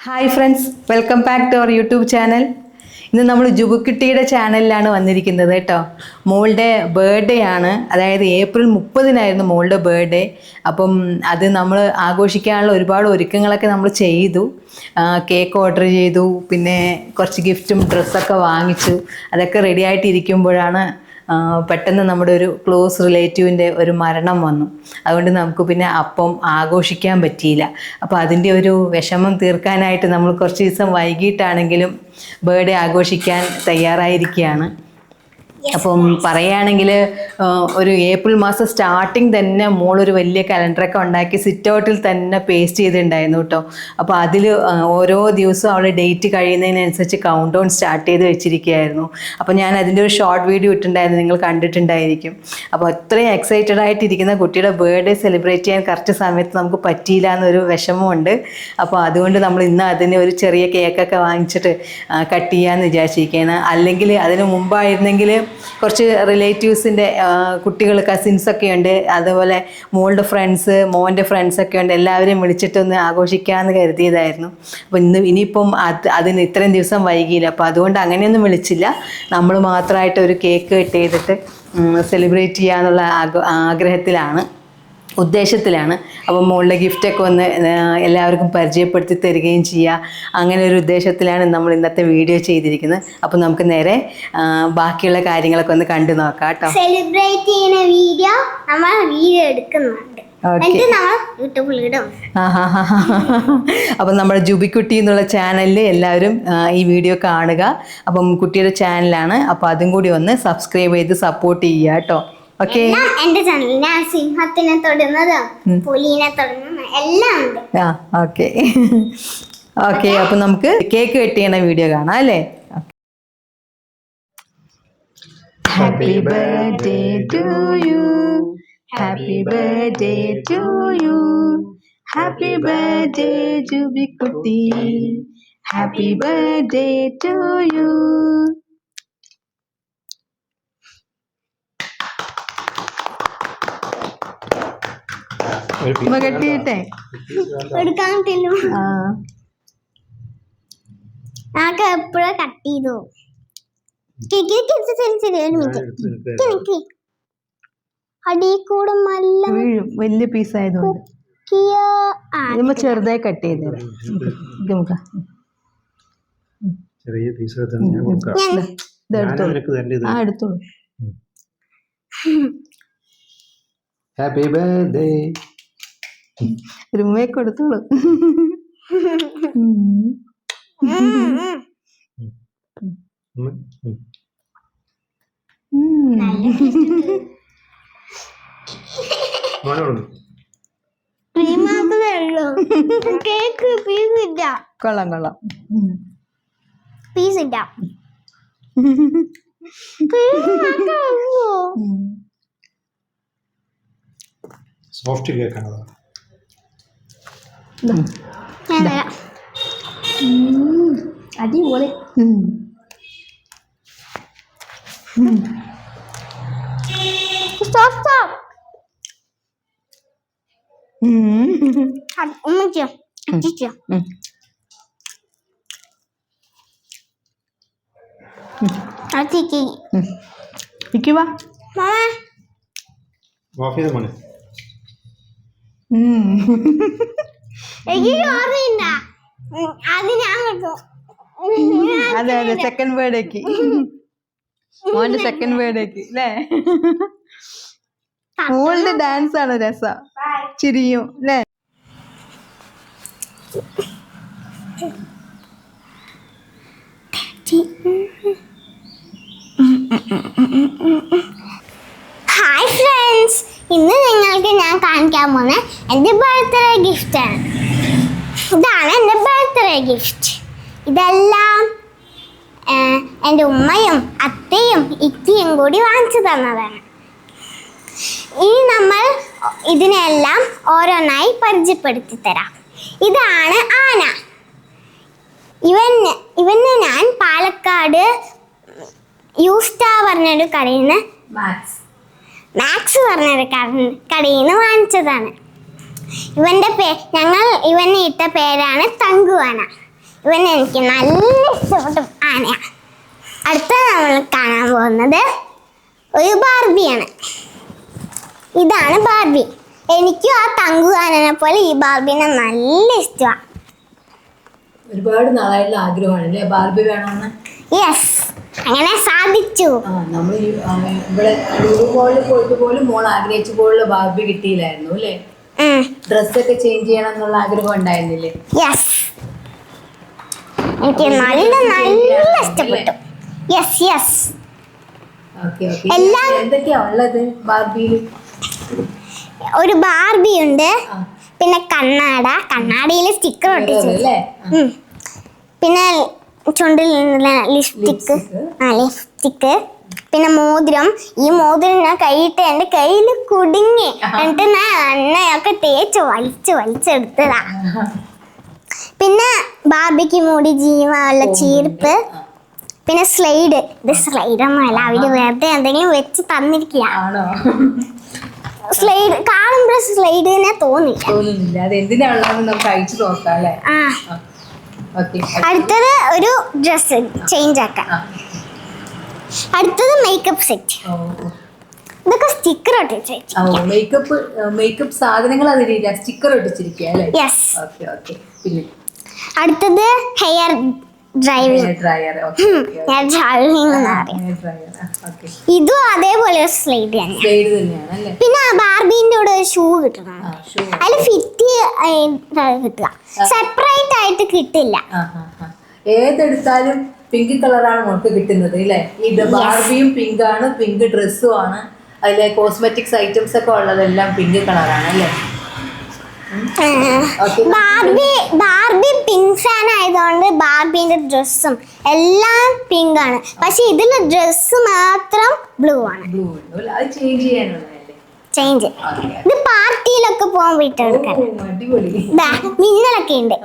Hi friends, welcome back to our YouTube channel. ഇന്ന് നമ്മൾ ജുബുക്കുട്ടിയുടെ ചാനലിലാണ് വന്നിരിക്കുന്നത് കേട്ടോ. മോളുടെ ബർത്ത്ഡേ ആണ്, അതായത് ഏപ്രിൽ 30-നായിരുന്നു മോളുടെ ബർത്ത്ഡേ. അപ്പം അത് നമ്മൾ ആഘോഷിക്കാനുള്ള ഒരുപാട് ഒരുക്കങ്ങളൊക്കെ നമ്മൾ ചെയ്തു. കേക്ക് ഓർഡർ ചെയ്തു, പിന്നെ കുറച്ച് ഗിഫ്റ്റും ഡ്രസ്സൊക്കെ വാങ്ങിച്ചു. അതൊക്കെ റെഡി ആയിട്ടിരിക്കുമ്പോഴാണ് പെട്ടെന്ന് നമ്മുടെ ഒരു ക്ലോസ് റിലേറ്റീവിൻ്റെ ഒരു മരണം വന്നു. അതുകൊണ്ട് നമുക്ക് പിന്നെ അപ്പം ആഘോഷിക്കാൻ പറ്റിയില്ല. അപ്പോൾ അതിൻ്റെ ഒരു വിഷമം തീർക്കാനായിട്ട് നമ്മൾ കുറച്ച് ദിവസം വൈകിട്ടാണെങ്കിലും ബർത്ത്ഡേ ആഘോഷിക്കാൻ തയ്യാറായിരിക്കുകയാണ്. അപ്പം പറയുകയാണെങ്കിൽ ഒരു ഏപ്രിൽ മാസം സ്റ്റാർട്ടിങ് തന്നെ മോളൊരു വലിയ കലണ്ടറൊക്കെ ഉണ്ടാക്കി സിറ്റ് ഔട്ടിൽ തന്നെ പേസ്റ്റ് ചെയ്തിട്ടുണ്ടായിരുന്നു കേട്ടോ. അപ്പോൾ അതിൽ ഓരോ ദിവസവും അവൾ ഡേറ്റ് കഴിയുന്നതിനനുസരിച്ച് കൗണ്ട് ഡൗൺ സ്റ്റാർട്ട് ചെയ്ത് വെച്ചിരിക്കുകയായിരുന്നു. അപ്പോൾ ഞാൻ അതിൻ്റെ ഒരു ഷോർട്ട് വീഡിയോ ഇട്ടിട്ടുണ്ടായിരുന്നു, നിങ്ങൾ കണ്ടിട്ടുണ്ടായിരിക്കും. അപ്പോൾ അത്രയും എക്സൈറ്റഡ് ആയിട്ടിരിക്കുന്ന കുട്ടിയുടെ ബർത്ത്ഡേ സെലിബ്രേറ്റ് ചെയ്യാൻ കറക്റ്റ് സമയത്ത് നമുക്ക് പറ്റിയില്ല എന്നൊരു വിഷമമുണ്ട്. അപ്പോൾ അതുകൊണ്ട് നമ്മൾ ഇന്ന് അതിന് ഒരു ചെറിയ കേക്കൊക്കെ വാങ്ങിച്ചിട്ട് കട്ട് ചെയ്യാമെന്ന് വിചാരിച്ചിരിക്കുകയാണ്. അല്ലെങ്കിൽ അതിന് മുമ്പായിരുന്നെങ്കിൽ കുറച്ച് റിലേറ്റീവ്സിൻ്റെ കുട്ടികൾ, കസിൻസൊക്കെ ഉണ്ട്, അതുപോലെ മോളുടെ ഫ്രണ്ട്സ്, മോൻ്റെ ഫ്രണ്ട്സൊക്കെ ഉണ്ട്. എല്ലാവരെയും വിളിച്ചിട്ടൊന്ന് ആഘോഷിക്കാമെന്ന് കരുതിയതായിരുന്നു. അപ്പോൾ ഇനിയിപ്പം അതിന് ഇത്രയും ദിവസം വൈകിയില്ല. അപ്പോൾ അതുകൊണ്ട് അങ്ങനെയൊന്നും വിളിച്ചില്ല. നമ്മൾ മാത്രമായിട്ട് ഒരു കേക്ക് കട്ട് ചെയ്തിട്ട് സെലിബ്രേറ്റ് ചെയ്യാന്നുള്ള ഉദ്ദേശത്തിലാണ്. അപ്പം മോളുടെ ഗിഫ്റ്റൊക്കെ ഒന്ന് എല്ലാവർക്കും പരിചയപ്പെടുത്തി തരികയും ചെയ്യുക, അങ്ങനെ ഒരു ഉദ്ദേശത്തിലാണ് നമ്മൾ ഇന്നത്തെ വീഡിയോ ചെയ്തിരിക്കുന്നത്. അപ്പം നമുക്ക് നേരെ ബാക്കിയുള്ള കാര്യങ്ങളൊക്കെ ഒന്ന് കണ്ടു നോക്കാം കേട്ടോ. സെലിബ്രേറ്റ് ചെയ്യുന്ന വീഡിയോ എടുക്കുന്നുണ്ട്. അപ്പം നമ്മുടെ ജുബിക്കുട്ടി എന്നുള്ള ചാനലിൽ എല്ലാവരും ഈ വീഡിയോ കാണുക. അപ്പം കുട്ടിയുടെ ചാനലാണ്, അപ്പോൾ അതും കൂടി ഒന്ന് സബ്സ്ക്രൈബ് ചെയ്ത് സപ്പോർട്ട് ചെയ്യുക കേട്ടോ. ഓക്കെ, എന്റെ ചാനൽ ഞാൻ സിംഹത്തിനെ തൊടുന്നതും പുലിനെ തൊടുന്നതും എല്ലാം ഉണ്ട്. ഓക്കെ, അപ്പൊ നമുക്ക് കേക്ക് കട്ട് ചെയ്യണ വീഡിയോ കാണാം അല്ലേ. Happy birthday to you, happy birthday to you, happy birthday ജുബിക്കുട്ടി, ഹാപ്പി ബർത്ത്ഡേ ടു യു. കെട്ടിയിട്ടെ എപ്പോഴും കട്ട് ചെയ്തു. അടി കൂടെ വലിയ പീസ് ആയതുകൊണ്ട് ചെറുതായി കട്ട് ചെയ്ത് എടുത്തോളൂ. ഹാപ്പി ബർത്ത്ഡേ ഒരു ഉമ്മയെ കൊടുത്തോളൂ. കേക്ക് പീസില്ല. കൊള്ളാം. പീസില്ല. സോഫ്റ്റ് കേക്കാണ്. അടിപൊളി. അതെ, സെക്കൻഡ് ബർത്ത്ഡേക്ക്, മോന്റെ സെക്കൻഡ് ബർത്ത്ഡേക്ക് അല്ലേ. മോളുടെ ഡാൻസ് ആണ് രസം, ചിരിയും അല്ലേ. ഹായ് ഫ്രണ്ട്സ്, ഇന്ന് നിങ്ങൾക്ക് ഞാൻ കാണിക്കാൻ പോകുന്ന എൻ്റെ ബർത്ത്ഡേ ഗിഫ്റ്റാണ്. ഇതാണ് എൻ്റെ ബർത്ത്ഡേ ഗിഫ്റ്റ്. ഇതെല്ലാം എൻ്റെ ഉമ്മയും അത്തയും ഇത്തിയും കൂടി വാങ്ങിച്ചു തന്നതാണ്. ഇനി നമ്മൾ ഇതിനെല്ലാം ഓരോന്നായി പരിചയപ്പെടുത്തി തരാം. ഇതാണ് ആന. ഇവന് ഞാൻ പാലക്കാട് യൂസ്റ്റ പറഞ്ഞൊരു കടയിൽ നിന്ന് മാക്സ് പറഞ്ഞൊരു കടയിൽ നിന്ന് വാങ്ങിച്ചതാണ്. ഇവന് ഇട്ട പേരാണ് തങ്കുവാന. ഇവനെ എനിക്ക് നല്ല ഇഷ്ടപ്പെട്ട ആനയാണ്. അടുത്ത നമ്മൾ കാണാൻ പോകുന്നത് ഒരു ബാർബിയാണ്. ഇതാണ് ബാർബി. എനിക്കും ആ തങ്കുകാരനെ പോലെ ഈ ബാർബിനെ നല്ല ഇഷ്ടമാണ്. ഒരുപാട് നാളായിട്ടുള്ള ആഗ്രഹമാണല്ലേ ബാർബി വേണമെന്ന്. യെസ്, അങ്ങനെ സാധിച്ചു. നമ്മൾ ഇവിടെ മോളിൽ പോയിട്ട് പോലും മോൾ ആഗ്രഹിച്ച പോലുള്ള ബാർബി കിട്ടിയില്ലായിരുന്നു അല്ലേ? ഡ്രസ്സൊക്കെ ചേഞ്ച് ചെയ്യണം എന്നുള്ള ആഗ്രഹം ഉണ്ടായിരുന്നില്ലേ? യെസ്, എനിക്ക് നല്ല നല്ല ഇഷ്ടപ്പെട്ടു. Yes yes. എല്ലാം എന്തൊക്കെയാ ഉള്ളത് ബാർബിയിൽ? ഒരു ബാർബി ഉണ്ട്, പിന്നെ കണ്ണാടിയിൽ സ്റ്റിക്കർ ഒട്ടിച്ചു, പിന്നെ ചുണ്ടിൽ ലിപ്സ്റ്റിക്ക്, പിന്നെ മോതിരം. ഈ മോതിരം ഞാൻ കൈയിട്ട് എൻ്റെ കയ്യിൽ കുടുങ്ങി, എന്നിട്ട് ഞാൻ എണ്ണയൊക്കെ തേച്ച് വലിച്ചെടുത്തതാ. പിന്നെ ബാർബിക്ക് മൂടി ജീവനുള്ള ചീർപ്പ്, പിന്നെ സ്ലൈഡ്. ഇത് സ്ലൈഡൊന്നുമല്ല, അവര് വെറുതെ എന്തെങ്കിലും വെച്ച് തന്നിരിക്കുക. സ്ലൈഡ് കാണുമ്പോൾ സ്ലൈഡിനെ തോന്നില്ല. അടുത്തത് ഒരു ഡ്രസ് ചേഞ്ച് ആക്കാം. അടുത്തത് മേക്കപ്പ് സെറ്റ്. ഇതൊക്കെ സ്റ്റിക്കർ ഒട്ടിച്ചു. മേക്കപ്പ് സാധനങ്ങൾ അതിലില്ല, സ്റ്റിക്കർ ഒട്ടിച്ചിരിക്കുക അല്ലേ? യെസ്. പിന്നെ അടുത്തത് ഹെയർ ഡ്രൈവിംഗ്. ഇതും അതേപോലെ സ്ലൈഡ് തന്നെയാണ്. പിന്നെ ബാർബിന്റെ കൂടെ ഒരു ഷൂ കിട്ടണം, അതിൽ ഫിറ്റ് കിട്ടുക, സെപ്പറേറ്റ് ആയിട്ട് കിട്ടില്ല. ഏതെടുത്താലും പിങ്ക് കളറാണ് നമുക്ക് കിട്ടുന്നത് അല്ലേ? ഈ ബാർബിയും പിങ്ക് ആണ്, പിങ്ക് ഡ്രസ്സും ആണ്, അതിലെ കോസ്മെറ്റിക്സ് ഐറ്റംസ് ഒക്കെ ഉള്ളതെല്ലാം പിങ്ക് കളറാണ് അല്ലേ? ബാർബി പിങ്ക് ഫാൻ ആയതുകൊണ്ട് ബാർബിന്റെ ഡ്രസ്സും എല്ലാം പിങ്ക് ആണ്, പക്ഷെ ഇതിലെ ഡ്രസ് മാത്രം ബ്ലൂ ആണ്. ചേഞ്ച്. ഇത് പാർട്ടിയിലൊക്കെ പോകാൻ വിട്ടെടുക്കാൻ മിന്നലൊക്കെ ഉണ്ട്.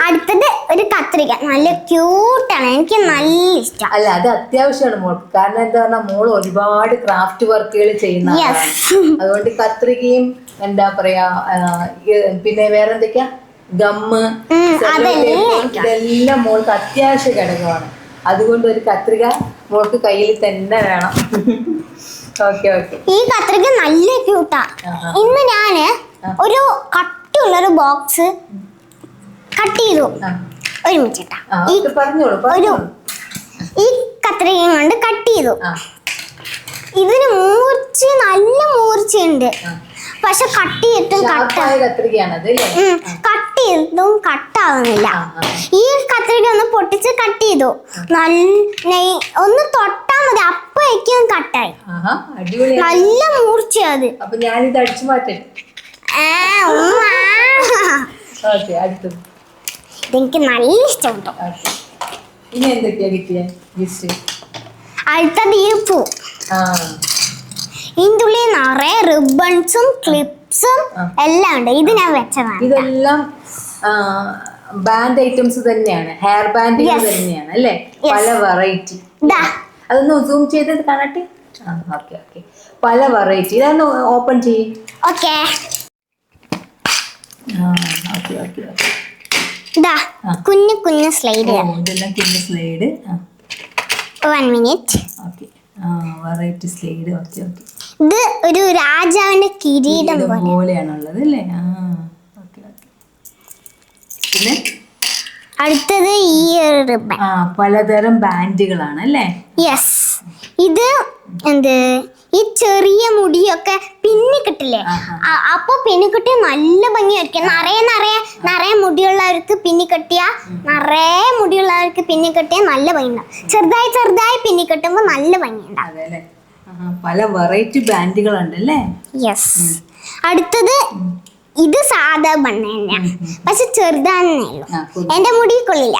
അടുത്തത് ഒരു കത്രിക, നല്ല ക്യൂട്ടാണ്, എനിക്ക് നല്ല ഇഷ്ടം. അല്ല, അത് അത്യാവശ്യമാണ് മോൾക്ക്. കാരണം എന്താ പറഞ്ഞാൽ മോള് ഒരുപാട് ക്രാഫ്റ്റ് വർക്കുകൾ ചെയ്യുന്ന, അതുകൊണ്ട് കത്രികയും എന്താ പറയാ, പിന്നെ വേറെ എന്തൊക്കെയാ, ഗമ്മ്, ഇതെല്ലാം മോൾക്ക് അത്യാവശ്യ ഘടകമാണ്. അതുകൊണ്ട് ഒരു കത്രിക മോൾക്ക് കയ്യിൽ തന്നെ വേണം. ഈ കത്രിക നല്ല ക്യൂട്ടാ. ഇന്ന് ഞാന് ഒരു കട്ടിയുള്ളൊരു ബോക്സ് കട്ട് ചെയ്തു. ഒരുമിച്ചിട്ടാ ഈ കത്രികയും കൊണ്ട് കട്ട് ചെയ്തു. ഇതിന് നല്ല മൂർച്ചയുണ്ട്, പക്ഷെ കട്ട് ചെയ്തിട്ടും കട്ടാവുന്നില്ല. ഈ കത്രിക ഒന്ന് പൊട്ടിച്ച് കട്ട് ചെയ്തു, ഒന്ന് തൊട്ടാ മതി അപ്പോഴേക്കും കട്ടായി. നല്ല മൂർച്ചയാ അത്. എനിക്ക് നല്ല ഇഷ്ടപ്പെട്ടു. അടുത്തത് ഈ പൂ. ഇതിൻ്റെ ഉള്ളിൽ നിറയെ റിബൺസും ക്ലിപ്സും എല്ലാം ഉണ്ട്. ഇത് ഞാൻ വെച്ചതാണ്. ഇതെല്ലാം ബാൻഡ് ഐറ്റംസ് തന്നെയാണ്, ഹെയർ ബാൻഡ് തന്നെയാണ് അല്ലേ? പല വെറൈറ്റി. അതൊന്ന് സൂം ചെയ്ത് കാണട്ടെ. പല വെറൈറ്റി. ഇതൊന്ന് ഓപ്പൺ ചെയ്യും. കുഞ്ഞു കുഞ്ഞു സ്ലൈഡ്. ഇതെല്ലാം കുഞ്ഞു സ്ലൈഡ്. 1 മിനിറ്റ്. Variety slide. ഇത് ഒരു രാജാവിന്റെ കിരീടം പോലെയാണുള്ളത് അല്ലേ? പിന്നെ അടുത്തത് ഈ റിബൺ. പലതരം ബാൻഡുകളാണ് അല്ലേ? യെസ്. ഇത് ഈ ചെറിയ മുടിയൊക്കെ പിന്നി കിട്ടില്ലേ, അപ്പൊ പിന്നിക്കെട്ടി നല്ല ഭംഗിയായിരിക്കും. നിറയെ മുടിയുള്ളവർക്ക് പിന്നിക്കെട്ടിയ നല്ല ഭംഗിയുണ്ടാവും. ചെറുതായി പിന്നിക്കെട്ടുമ്പോ നല്ല ഭംഗിയുണ്ടാവും. പല വെറൈറ്റി ബാൻഡുകളുണ്ട് അല്ലേ? യെസ്. അടുത്തത് ഇത് സാധാ ബണ്ണ തന്നെയാണ്, പക്ഷെ ചെറുതാണെന്നേ ഉള്ളൂ. എന്റെ മുടി കൊള്ളില്ല.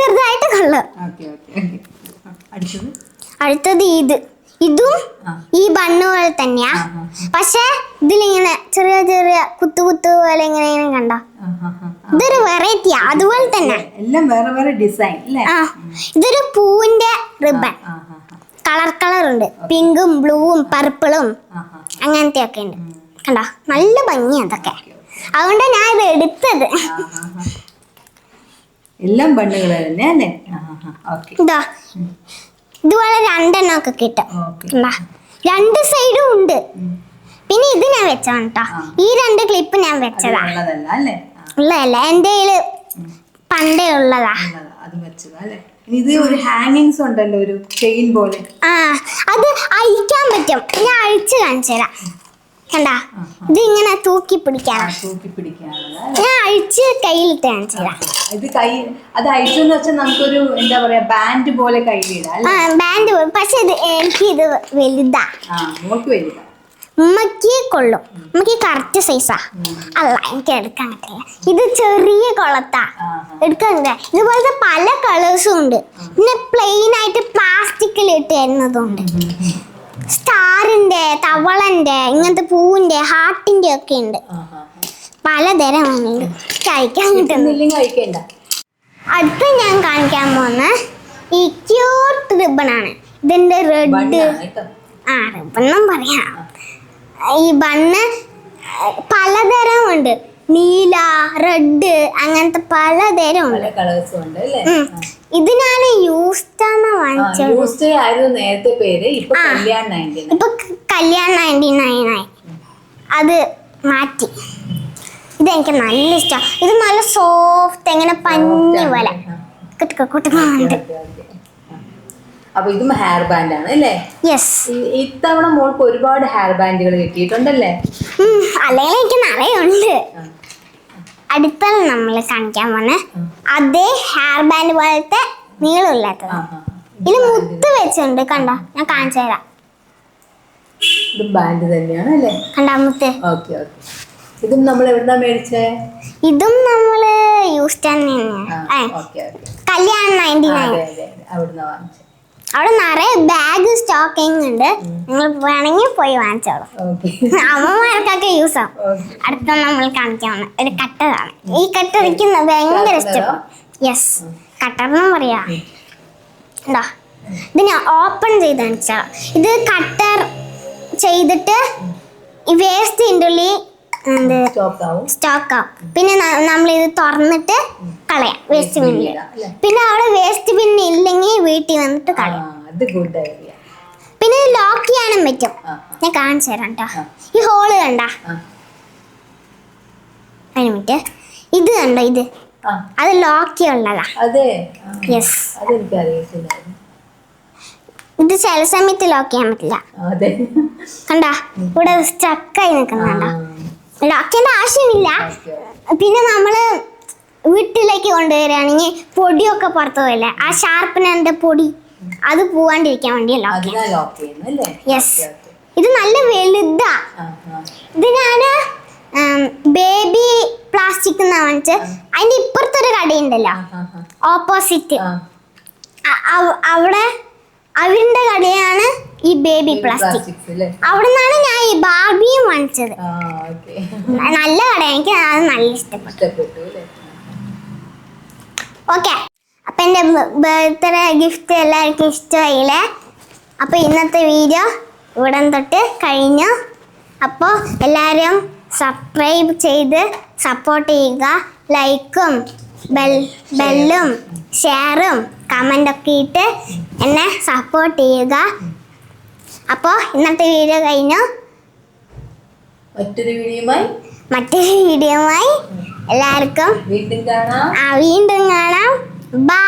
ചെറുതായിട്ട് കൊള്ളും. അടുത്തത് ഇതും ഈ ബണ്ണ് പോലെ തന്നെയാ, പക്ഷെ ഇതിലിങ്ങനെ ചെറിയ കുത്തു പോലെ ഇങ്ങനെ കണ്ടോ? ഇതൊരു വെറൈറ്റിയാ. അതുപോലെ തന്നെ എല്ലാം വേറെ ഡിസൈൻ. ഇതൊരു പൂവിന്റെ റിബൺ. കളർ ഉണ്ട്, പിങ്കും ബ്ലൂവും പർപ്പിളും അങ്ങനത്തെ ഒക്കെ ഉണ്ട്. കണ്ടോ നല്ല ഭംഗി അതൊക്കെ, അതുകൊണ്ട് ഞാൻ ഇത് എടുത്തത്. എല്ലാം ബണ്ണുകൾ തന്നെ അല്ലേ? ഓക്കെ. ഇതാ ഇതുപോലെ 2 എണ്ണമൊക്കെ കിട്ടും. ഓക്കെ. കണ്ടാ 2 സൈഡും ഉണ്ട്. പിന്നെ ഇത് ഞാൻ വെച്ചാണ് കേട്ടോ, ഈ 2 ക്ലിപ്പ് ഞാൻ വെച്ചതാ. ഉള്ളതല്ല അല്ലേ? ഉള്ളതല്ല, എൻ്റെ കയ്യില് പണ്ടേ ഉള്ളതാ. അത് വെച്ചതാ അല്ലേ? ഇത് ഒരു ഹാങ്ങിങ്സ് ഉണ്ടല്ലോ, ഒരു ചെയിൻ പോലെ. ആ അത് അഴിക്കാൻ പറ്റും, ഞാൻ അഴിച്ച് കാണിച്ചു തരാം. കണ്ടാ ഇത് ഇങ്ങനെ തൂക്കി പിടിക്കാനാ. തൂക്കി പിടിക്കാനുള്ള ഞാൻ അഴിച്ച് കയ്യിലിട്ട് കാണിച്ചു തരാം. ഇത് അത് അഴിച്ചെന്ന് വെച്ചാൽ നമുക്കൊരു എന്താ പറയാ ബാൻഡ് പോലെ കയ്യിലിടാം അല്ലേ? ബാൻഡ്, പക്ഷെ എനിക്ക് ഇത് വലുതാ. മോൾക്ക് വലുതാ. ഉമ്മക്ക് കൊള്ളും, ഉമ്മക്ക് കറക്റ്റ് സൈസാ. അല്ല എനിക്ക് എടുക്കാൻ പറ്റില്ല, ഇത് ചെറിയ കൊളത്താ എടുക്കാനില്ല. ഇതുപോലത്തെ പല കളേഴ്സും ഉണ്ട്. പിന്നെ പ്ലെയിൻ ആയിട്ട് പ്ലാസ്റ്റിക്കിൽ ഇട്ട് തരുന്നതുണ്ട്. സ്റ്റാറിന്റെ, തവളന്റെ, ഇങ്ങനത്തെ പൂവിന്റെ, ഹാർട്ടിന്റെ ഒക്കെ ഉണ്ട്. പലതരം ഉണ്ട് കഴിക്കാൻ കിട്ടുന്നില്ല. അടുത്ത് ഞാൻ കാണിക്കാൻ പോകുന്ന ഈ ക്യൂട്ട് റിബണാണ്. ഇതിന്റെ റെഡ്, റിബണെന്നും പറയാം. ഈ ബണ്ണ് പലതരം ഉണ്ട്, നീല, റെഡ്, അങ്ങനത്തെ പലതരം ഉണ്ട്. ഇത് ഞാൻ യൂസ്റ്റാന്ന് വാങ്ങിച്ചത്. നേരത്തെ പേര് ഇപ്പൊ കല്യാൺ 99 ആയി, അത് മാറ്റി. ഇതെനിക്ക് നല്ല ഇഷ്ടമാണ്. ഇത് നല്ല സോഫ്റ്റ്, എങ്ങനെ പഞ്ഞി പോലെ കുട്ടികളുണ്ട്. അപ്പൊ ഇതും ഹെയർ ബാൻഡ് ആണ് അല്ലേ? യെസ്. ഇത്തവണ മോൾക്ക് ഒരുപാട് ഹെയർ ബാൻഡുകൾ കിട്ടിയിട്ടുണ്ടല്ലേ? അല്ലെങ്കിൽ എനിക്ക് നിറയെ ഉണ്ട്. അടുത്താണ് നമ്മൾ കാണിക്കാൻ പോന്നെ അതേ ഹെയർ ബാൻഡ് പോലത്തെ നീളമില്ലാത്തത്. ഇത് മുത്ത് വെച്ചുണ്ട്, കണ്ടോ? ഞാൻ കാണിച്ചു തരാം. ഇതും ബാൻഡ് തന്നെയാണ് അല്ലേ? കണ്ടാ മുത്ത്. Okay okay. ഇതും നമ്മൾ എവിടുന്നാ മേടിച്ചേ? ഇതും നമ്മള് യൂസ് തന്നെയാണ്. കല്യാൺ 99 അവിടുന്ന് വാങ്ങിച്ചേ. അവിടെ നിറയെ ബാഗ് സ്റ്റോക്കിംഗ് ഉണ്ട്, നിങ്ങൾ വേണമെങ്കിൽ പോയി വാങ്ങിച്ചോളൂ. അമ്മമാർക്കൊക്കെ യൂസ് ആവും. അടുത്ത നമ്മൾ കാണിക്കാൻ ഒരു കട്ടറാണ്. ഈ കട്ടർ എനിക്ക് ഭയങ്കര ഇഷ്ടം. യെസ്, കട്ടറെന്നും പറയാ. ഉണ്ടോ? ഇത് ഞാൻ ഓപ്പൺ ചെയ്ത് കാണിച്ചാ. ഇത് കട്ടർ ചെയ്തിട്ട് ഈ വേസ്റ്റ് ഉള്ളിൽ സ്റ്റോക്ക് ആവും. പിന്നെ നമ്മളിത് തുറന്നിട്ട് കളയാം വേസ്റ്റ് ബിന്നിൽ. പിന്നെ അവിടെ വേസ്റ്റ് ബിൻ ഇല്ലെങ്കിൽ വീട്ടിൽ വന്നിട്ട് കളയാം. പിന്നെ ലോക്ക് ചെയ്യാനും പറ്റും. ഞാൻ കാണിച്ചു തരാം കേട്ടോ. ഈ ഹോള് കണ്ട? ഒരു മിനിറ്റ്, ഇത് കണ്ടോ? ഇത് അത് ലോക്ക് ചെയ്യാനുള്ളതാ. യെസ്. ഇത് ചില സമയത്ത് ലോക്ക് ചെയ്യാൻ പറ്റില്ല. കണ്ടാ ഇവിടെ സ്റ്റക്കായി നിൽക്കുന്നുണ്ടോ? ലോക്ക് ചെയ്യേണ്ട ആവശ്യമില്ല. പിന്നെ നമ്മള് വീട്ടിലേക്ക് കൊണ്ടുവരികയാണെങ്കിൽ പൊടിയൊക്കെ പുറത്തു പോയില്ലേ, ആ ഷാർപ്പനറിന്റെ പൊടി അത് പോവാണ്ടിരിക്കാൻ വേണ്ടി ലോക്ക് ചെയ്യുന്നു. യെസ്. ഇത് നല്ല വലുതാ. ഇത് ഞാന് ബേബി പ്ലാസ്റ്റിക് എന്നാ വാങ്ങിച്ച്. അതിന്റെ ഇപ്പുറത്തൊരു കടയുണ്ടല്ലോ, ഓപ്പോസിറ്റ്, അവിടെ അവരുടെ കടയാണ് ഈ ബേബി പ്ലാസ്റ്റിക്. അവിടെ നിന്നാണ് ഞാൻ ഈ ബാർബിയും വാങ്ങിച്ചത്. നല്ല കട, എനിക്ക് അത് നല്ല ഇഷ്ടപ്പെട്ടു. ഓക്കെ, അപ്പൊ എൻ്റെ ബർത്ത്ഡേ ഗിഫ്റ്റ് എല്ലാവർക്കും ഇഷ്ടമായില്ലേ? അപ്പോൾ ഇന്നത്തെ വീഡിയോ ഇവിടെ തൊട്ട് കഴിഞ്ഞു. അപ്പോൾ എല്ലാവരും സബ്സ്ക്രൈബ് ചെയ്ത് സപ്പോർട്ട് ചെയ്യുക. ലൈക്കും ബെല്ലും ഷെയറും കമൻ്റൊക്കെ ഇട്ട് എന്നെ സപ്പോർട്ട് ചെയ്യുക. അപ്പോൾ ഇന്നത്തെ വീഡിയോ കഴിഞ്ഞു. മറ്റൊരു വീഡിയോയുമായി എല്ലാവർക്കും വീണ്ടും കാണാം. ബൈ.